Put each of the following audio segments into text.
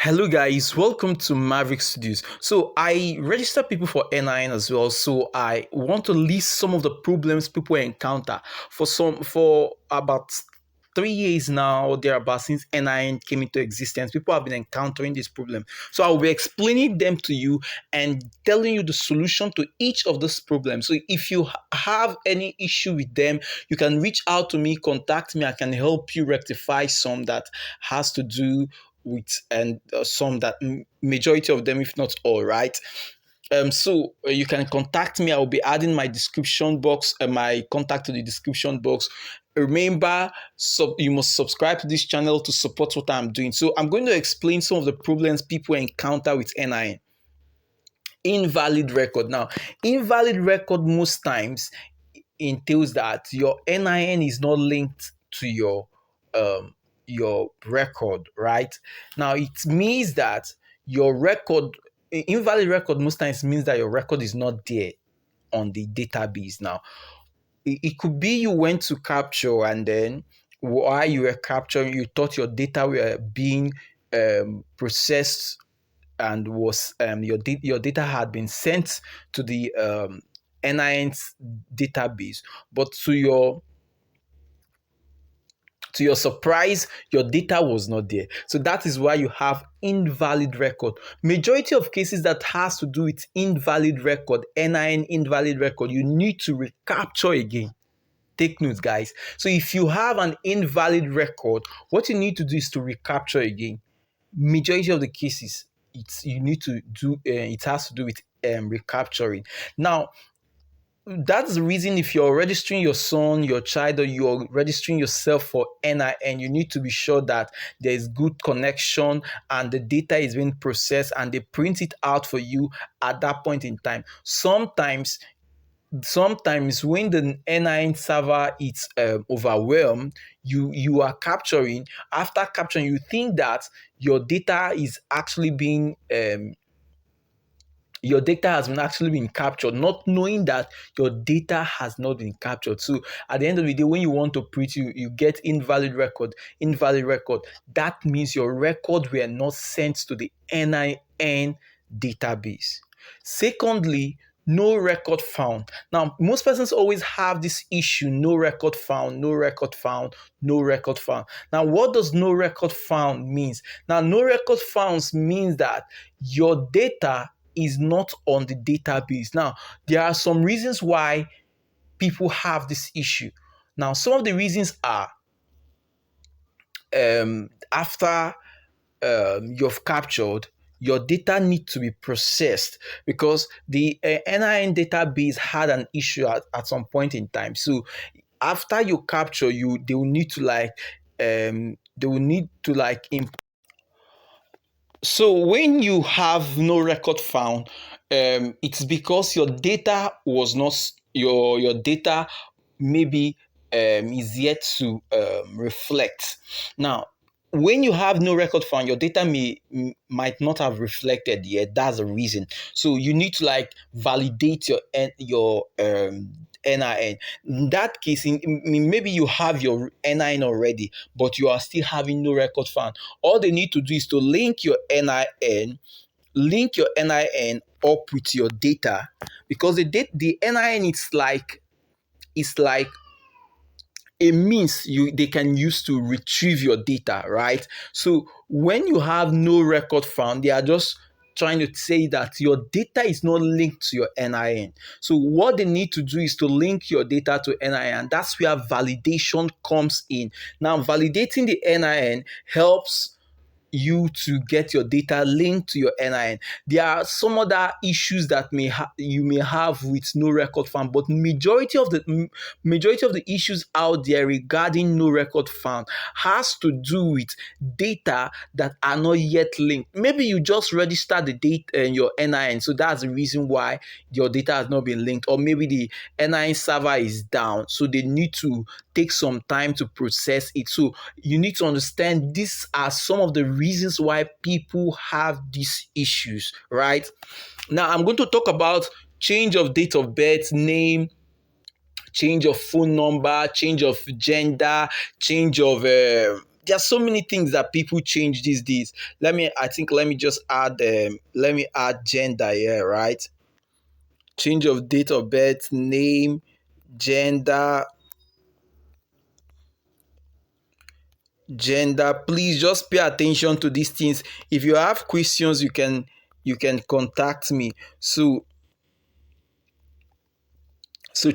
Hello guys, welcome to Maverick Studios. So I register people for NIN as well. So I want to list some of the problems people encounter for about 3 years now, or thereabouts, since NIN came into existence. People have been encountering this problem. So I'll be explaining them to you and telling you the solution to each of these problems. So if you have any issue with them, you can reach out to me, contact me. I can help you rectify some that has to do with and some that majority of them, if not all, right. So you can contact me. I'll be adding my description box, my contact to the description box. Remember, you must subscribe to this channel to support what I'm doing. So I'm going to explain some of the problems people encounter with NIN. Invalid record. Now, invalid record most times entails that your NIN is not linked to your record, right? Now it means that your record, invalid record most times means that your record is not there on the database. Now it could be you went to capture, and then while you were capturing, you thought your data were being processed, and was your data had been sent to the NIN's database, but to your surprise, your data was not there. So that is why you have invalid record. Majority of cases that has to do with invalid record, NIN invalid record, you need to recapture again. Take notes, guys. So if you have an invalid record, what you need to do is to recapture again. Majority of the cases, it has to do with recapturing. Now, that's the reason if you're registering your son, your child, or you're registering yourself for NIN, you need to be sure that there is good connection and the data is being processed and they print it out for you at that point in time. Sometimes when the NIN server is overwhelmed, you are capturing. After capturing, you think that your data is actually being your data has been actually been captured, not knowing that your data has not been captured. So at the end of the day, when you want to print, you get invalid record. That means your record were not sent to the NIN database. Secondly, no record found. Now, most persons always have this issue: no record found, no record found, no record found. Now, what does no record found means? Now, no record found means that your data is not on the database. Now, there are some reasons why people have this issue. Now, some of the reasons are after you've captured, your data need to be processed because the NIN database had an issue at some point in time. So after you capture, they will need to so when you have no record found, it's because your data was not your data maybe is yet to reflect. Now, when you have no record found, your data might not have reflected yet. That's the reason. So you need to validate your NIN. In that case, maybe you have your NIN already, but you are still having no record found. All they need to do is to link your NIN up with your data, because the NIN it's like a means they can use to retrieve your data, right? So when you have no record found, they are just trying to say that your data is not linked to your NIN. So what they need to do is to link your data to NIN. That's where validation comes in. Now, validating the NIN helps you to get your data linked to your NIN. There are some other issues that you may have with no record found, but majority of the issues out there regarding no record found has to do with data that are not yet linked. Maybe you just registered the data in your NIN, so that's the reason why your data has not been linked, or maybe the NIN server is down, so they need to take some time to process it. So you need to understand these are some of the reasons why people have these issues, right? Now, I'm going to talk about change of date of birth, name, change of phone number, change of gender, change of there are so many things that people change these days. Let me just add let me add gender here, right? Change of date of birth, name, gender, please just pay attention to these things. If you have questions, you can contact me. So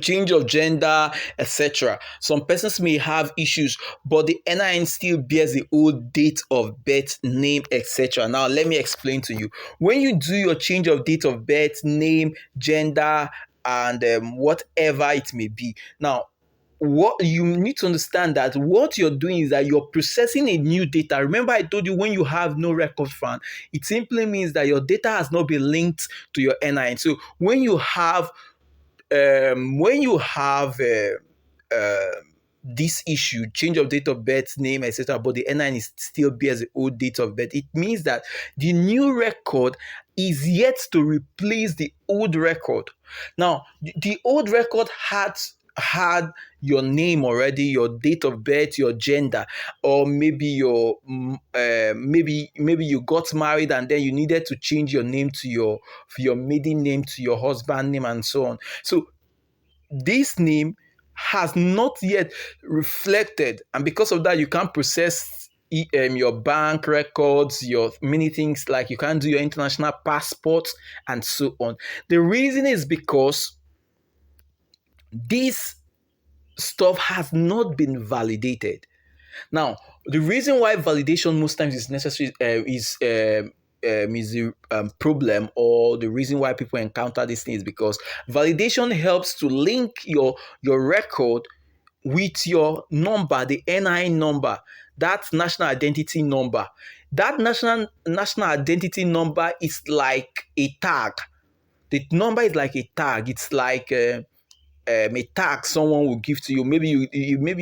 change of gender, etc. Some persons may have issues, but the NIN still bears the old date of birth, name, etc. Now, let me explain to you. When you do your change of date of birth, name, gender, and whatever it may be, now, what you need to understand that what you're doing is that you're processing a new data. Remember, I told you when you have no record found, it simply means that your data has not been linked to your NIN. So when you have this issue, change of date of birth, name, etc., but the NIN is still bears the old date of birth, it means that the new record is yet to replace the old record. Now, the old record had your name already, your date of birth, your gender, or maybe maybe you got married and then you needed to change your name to your maiden name to your husband name and so on. So this name has not yet reflected, and because of that you can't process your bank records, your many things, like you can't do your international passport and so on. The reason is because this stuff has not been validated. Now, the reason why validation most times is necessary is the problem, or the reason why people encounter this thing is because validation helps to link your record with your number, the NIN number, that national identity number. That national identity number is like a tag. The number is like a tag. It's like a tag someone will give to you. Maybe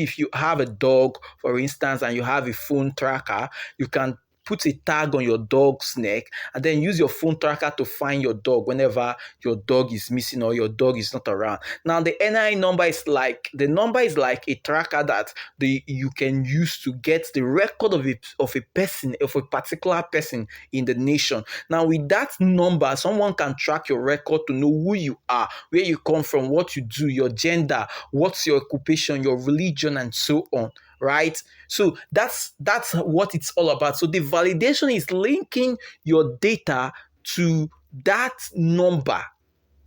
if you have a dog, for instance, and you have a phone tracker, you can put a tag on your dog's neck and then use your phone tracker to find your dog whenever your dog is missing or your dog is not around. Now, the NIN number is like a tracker that you can use to get the record of a person, of a particular person in the nation. Now, with that number, someone can track your record to know who you are, where you come from, what you do, your gender, what's your occupation, your religion, and so on. Right? So that's what it's all about. So the validation is linking your data to that number.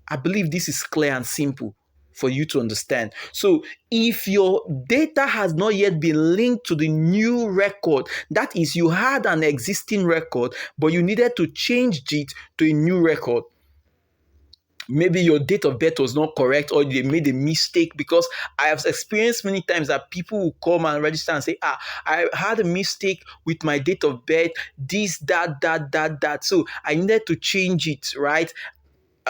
I believe this is clear and simple for you to understand. So if your data has not yet been linked to the new record, that is, you had an existing record, but you needed to change it to a new record. Maybe your date of birth was not correct, or they made a mistake, because I have experienced many times that people will come and register and say, I had a mistake with my date of birth, this, that. So I needed to change it, right?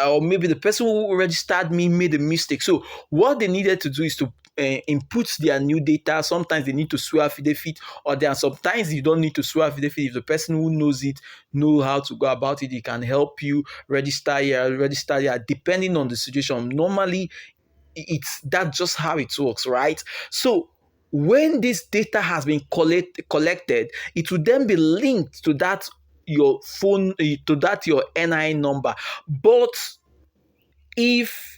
Or maybe the person who registered me made a mistake. So what they needed to do is to input their new data. Sometimes they need to swear affidavit, or there are sometimes you don't need to swear affidavit. If the person who knows it know how to go about it, he can help you register here, depending on the situation. Normally, it's that's just how it works, right? So when this data has been collected, it will then be linked to that your phone, to that your NIN number. But if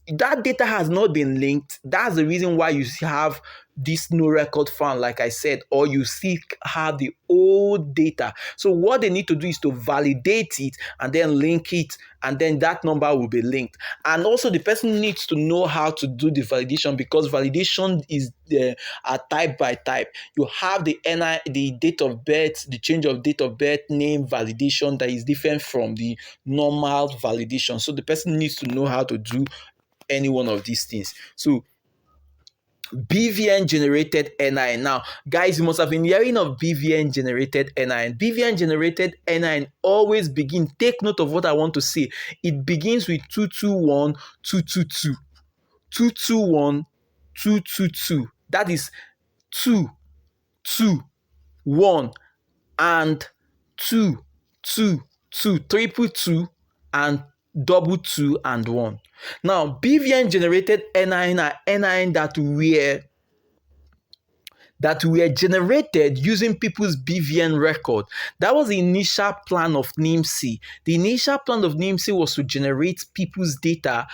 that data has not been linked, that's the reason why you have this no record found, like I said, or you have the old data. So what they need to do is to validate it and then link it, and then that number will be linked. And also the person needs to know how to do the validation, because validation is type by type. You have the the date of birth, the change of date of birth, name validation that is different from the normal validation. So the person needs to know how to do any one of these things. So BVN generated NIN. Now, guys, you must have been hearing of BVN generated NIN. BVN generated NIN always begin. Take note of what I want to say. It begins with 221222. 221222. That is 2, 2, 1, and 2, 2, 2, triple 2, and double 2 and 1. Now, BVN generated NIN are NIN that that were generated using people's BVN record. That was the initial plan of NIMC. The initial plan of NIMC was to generate people's data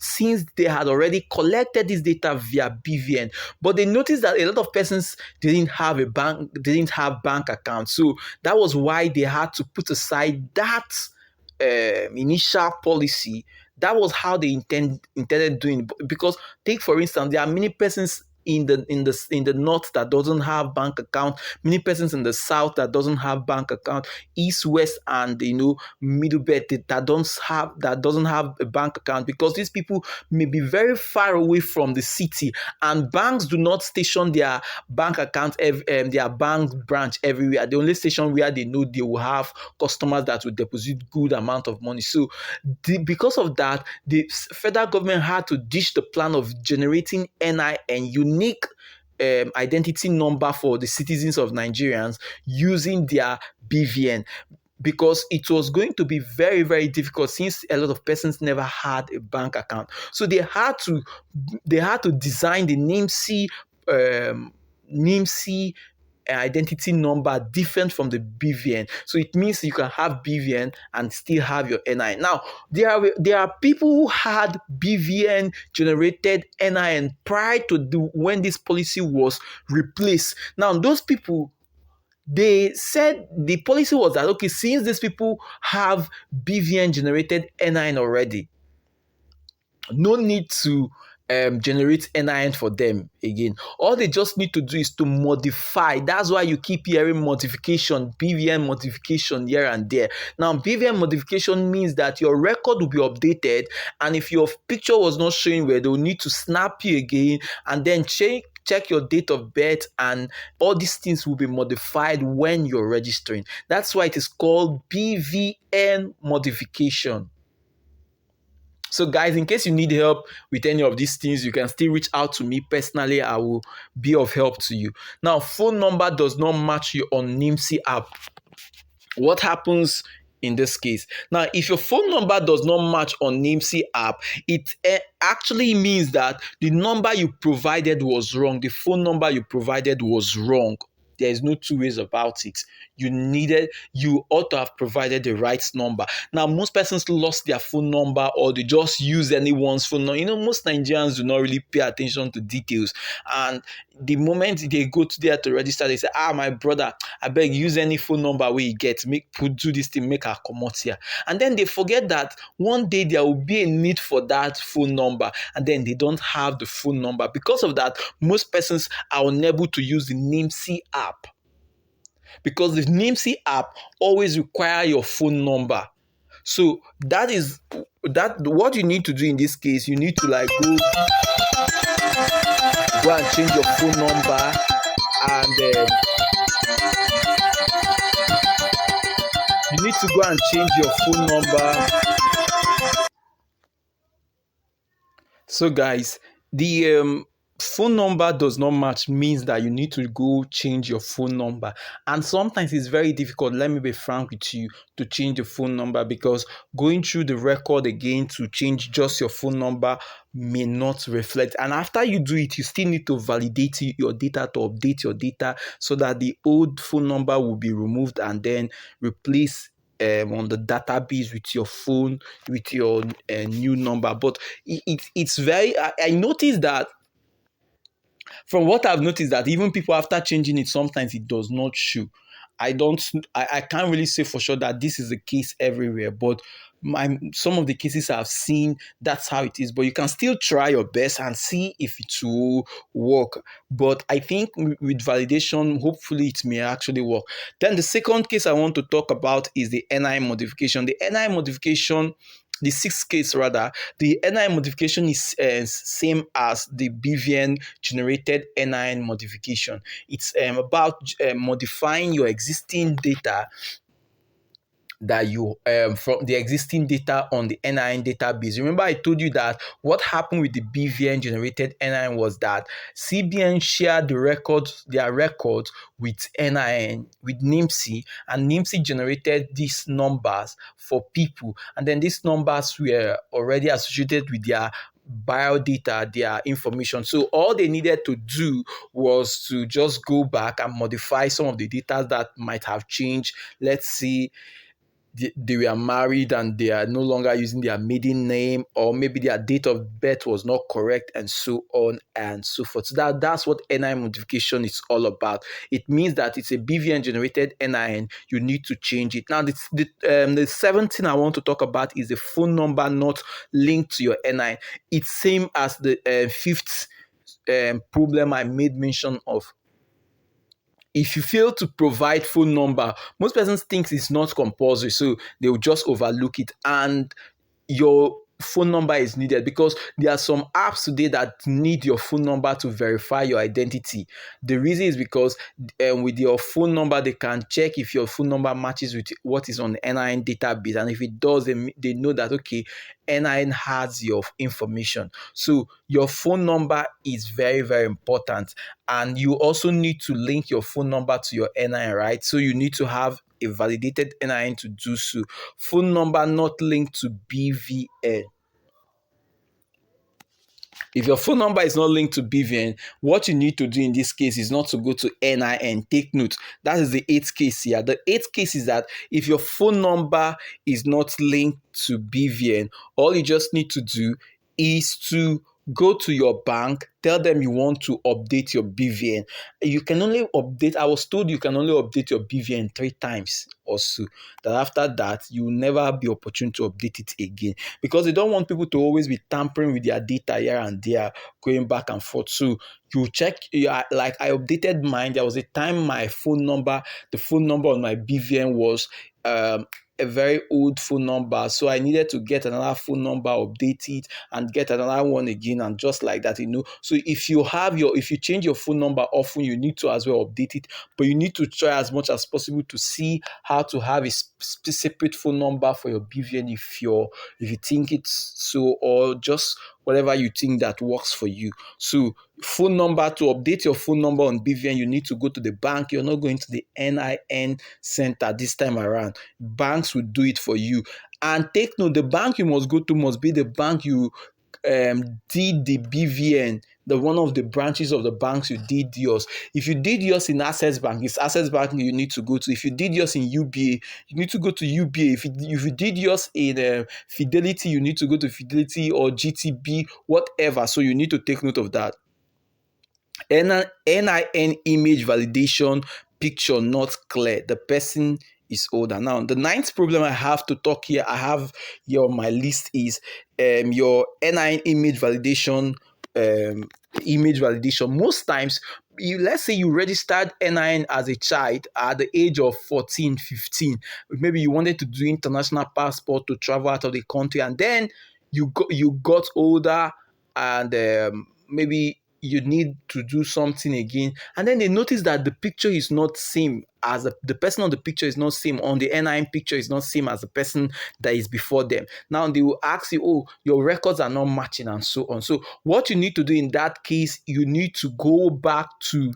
since they had already collected this data via BVN. But they noticed that a lot of persons didn't have bank accounts. So that was why they had to put aside that initial policy. That was how they intended doing it. Because take for instance, there are many persons in the north that doesn't have bank account, many persons in the south that doesn't have bank account, east, west, and middle belt that doesn't have a bank account, because these people may be very far away from the city, and banks do not station their bank account, their bank branch everywhere. They only station where they know they will have customers that will deposit good amount of money. So because of that, the federal government had to ditch the plan of generating NIN, unique identity number for the citizens of Nigerians using their BVN, because it was going to be very, very difficult since a lot of persons never had a bank account. So they had to design the NIMC identity number different from the BVN. So it means you can have BVN and still have your NIN. Now, there are people who had BVN generated NIN prior to when this policy was replaced. Now, those people, they said the policy was that, okay, since these people have BVN generated NIN already, no need to generate NIN for them again. All they just need to do is to modify. That's why you keep hearing modification, BVN modification here and there. Now, BVN modification means that your record will be updated, and if your picture was not showing well, they'll need to snap you again and then check your date of birth, and all these things will be modified when you're registering. That's why it is called BVN modification. So guys, in case you need help with any of these things, you can still reach out to me personally. I will be of help to you. Now, phone number does not match you on NIMC app. What happens in this case? Now, if your phone number does not match on NIMC app, it actually means that the number you provided was wrong. The phone number you provided was wrong. There is no two ways about it. You ought to have provided the right number. Now, most persons lost their phone number, or they just use anyone's phone number. Most Nigerians do not really pay attention to details. And the moment they go to there to register, they say, my brother, I beg, use any phone number where you get, do this thing, make her come out here. And then they forget that one day there will be a need for that phone number, and then they don't have the phone number. Because of that, most persons are unable to use the NIMC app, because the NIMC app always require your phone number. So that is what you need to do in this case. You need to go and change your phone number, and you need to go and change your phone number. So guys, the phone number does not match means that you need to go change your phone number, and sometimes it's very difficult, let me be frank with you, to change the phone number, because going through the record again to change just your phone number may not reflect. And after you do it, you still need to validate your data, to update your data, so that the old phone number will be removed and then replaced on the database with your phone, with your new number. But it's very, I noticed that, from what I've noticed, that even people after changing it, sometimes it does not show. I can't really say for sure that this is the case everywhere, but some of the cases I've seen, that's how it is. But you can still try your best and see if it will work. But I think with validation, hopefully it may actually work. Then the second case I want to talk about is the NIN modification. The NIN modification, the sixth case rather, the NIN modification is same as the BVN generated NIN modification. It's about modifying your existing data that you from the existing data on the NIN database. Remember, I told you that what happened with the BVN generated NIN was that CBN shared their records with NIN, with NIMC, and NIMC generated these numbers for people, and then these numbers were already associated with their biodata, their information. So all they needed to do was to just go back and modify some of the data that might have changed. Let's see, they were married and they are no longer using their maiden name, or maybe their date of birth was not correct, and so on and so forth. So that's what NIN modification is all about. It means that it's a BVN generated NIN. You need to change it. Now, the seventh thing I want to talk about is the phone number not linked to your NIN. It's same as the fifth problem I made mention of. If you fail to provide phone number, most persons think it's not compulsory, so they will just overlook it, and your phone number is needed because there are some apps today that need your phone number to verify your identity. The reason is because with your phone number, they can check if your phone number matches with what is on the NIN database, and if it does, they know that, okay, NIN has your information. So your phone number is very, very important, and you also need to link your phone number to your NIN, right? So you need to have a validated NIN to do so. Phone number not linked to BVN. If your phone number is not linked to BVN, what you need to do in this case is not to go to NIN. Take note. That is the eighth case here. The eighth case is that if your phone number is not linked to BVN, all you just need to do is to go to your bank, tell them you want to update your BVN. You can only update, I was told you can only update your BVN 3 times or so. That after that, you will never be opportune to update it again, because they don't want people to always be tampering with their data here and there, going back and forth. So you check, like I updated mine. There was a time the phone number on my BVN was a very old phone number, so I needed to get another phone number, update it, and get another one again, and just like that, So if you change your phone number often, you need to as well update it, but you need to try as much as possible to see how to have a separate phone number for your BVN if you think it's so, or just whatever you think that works for you. So phone number, to update your phone number on BVN, you need to go to the bank. You're not going to the NIN center this time around. Banks will do it for you. And take note, the bank you must go to must be the bank you did the BVN, the one of the branches of the banks you did yours. If you did yours in Access Bank, it's Access Bank you need to go to. If you did yours in UBA, you need to go to UBA. If you did yours in Fidelity, you need to go to Fidelity or GTB, whatever. So you need to take note of that. NIN image validation, picture not clear. The person is older. Now, the ninth problem I have to talk here, I have here on my list, is your NIN image validation. Most times, let's say you registered NIN as a child at the age of 14, 15. Maybe you wanted to do international passport to travel out of the country, and then you got older, and maybe you need to do something again, and then they notice that the picture is not same as the person on the picture is not same on the NIN picture, is not same as the person that is before them. Now they will ask you, oh, your records are not matching, and so on. So what you need to do in that case, you need to go back to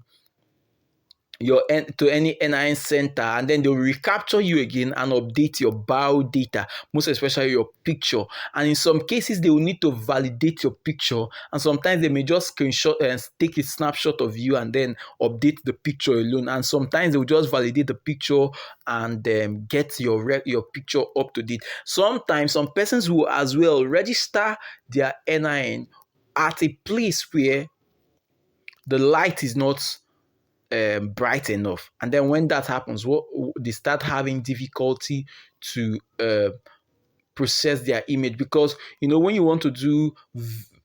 any NIN center, and then they'll recapture you again and update your bio data, most especially your picture. And in some cases, they will need to validate your picture, and sometimes they may just screenshot and take a snapshot of you and then update the picture alone. And sometimes they will just validate the picture and get your picture up to date. Sometimes some persons will as well register their NIN at a place where the light is not bright enough, and then when that happens, they start having difficulty to process their image, because when you want to do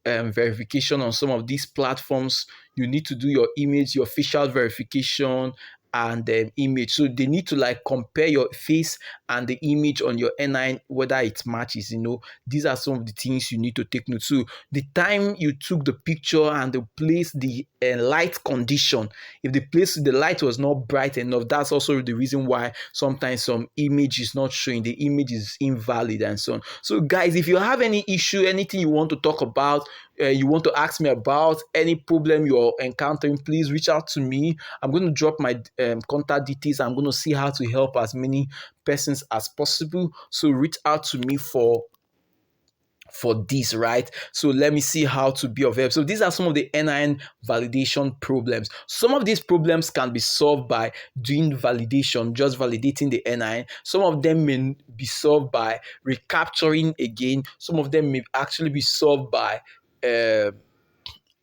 verification on some of these platforms, you need to do your image, your facial verification, and image. So they need to compare your face and the image on your NIN, whether it matches. These are some of the things you need to take note. So the time you took the picture and the place, the light condition, if the light was not bright enough, that's also the reason why sometimes some image is not showing, the image is invalid, and so on. So guys, if you have any issue, anything you want to talk about, you want to ask me about, any problem you're encountering, please reach out to me. I'm going to drop my contact details. I'm going to see how to help as many persons as possible. So reach out to me for for this, right? So let me see how to be of help. So these are some of the NIN validation problems. Some of these problems can be solved by doing validation, just validating the NIN. Some of them may be solved by recapturing again. Some of them may actually be solved by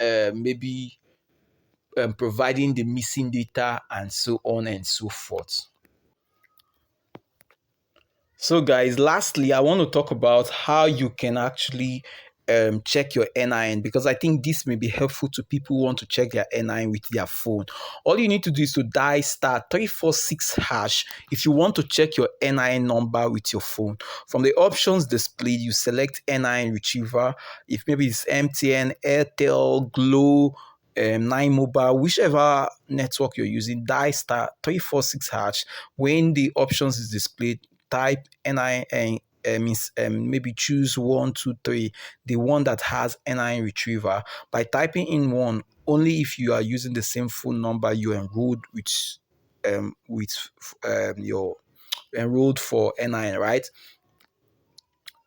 maybe providing the missing data and so on and so forth. So, guys, lastly, I want to talk about how you can actually check your NIN, because I think this may be helpful to people who want to check their NIN with their phone. All you need to do is to dial *346# if you want to check your NIN number with your phone. From the options displayed, you select NIN Retrieval. If maybe it's MTN, Airtel, Glow, Nine Mobile, whichever network you're using, dial *346#. When the options is displayed, type NIN, means maybe choose 123, the one that has NIN Retrieval. By typing in one, only if you are using the same phone number you enrolled your enrolled for NIN, right?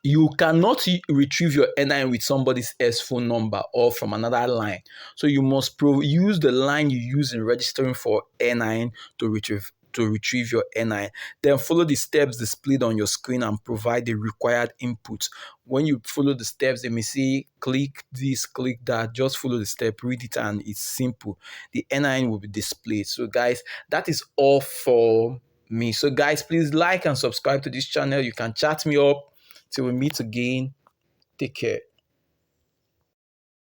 You cannot retrieve your NIN with somebody's else phone number or from another line. So you must use the line you use in registering for NIN to retrieve your NIN. Then follow the steps displayed on your screen and provide the required input. When you follow the steps, they may say click this, click that. Just follow the step, read it, and it's simple. The NIN will be displayed. So guys, that is all for me. So guys, please like and subscribe to this channel. You can chat me up. Till we meet again, take care.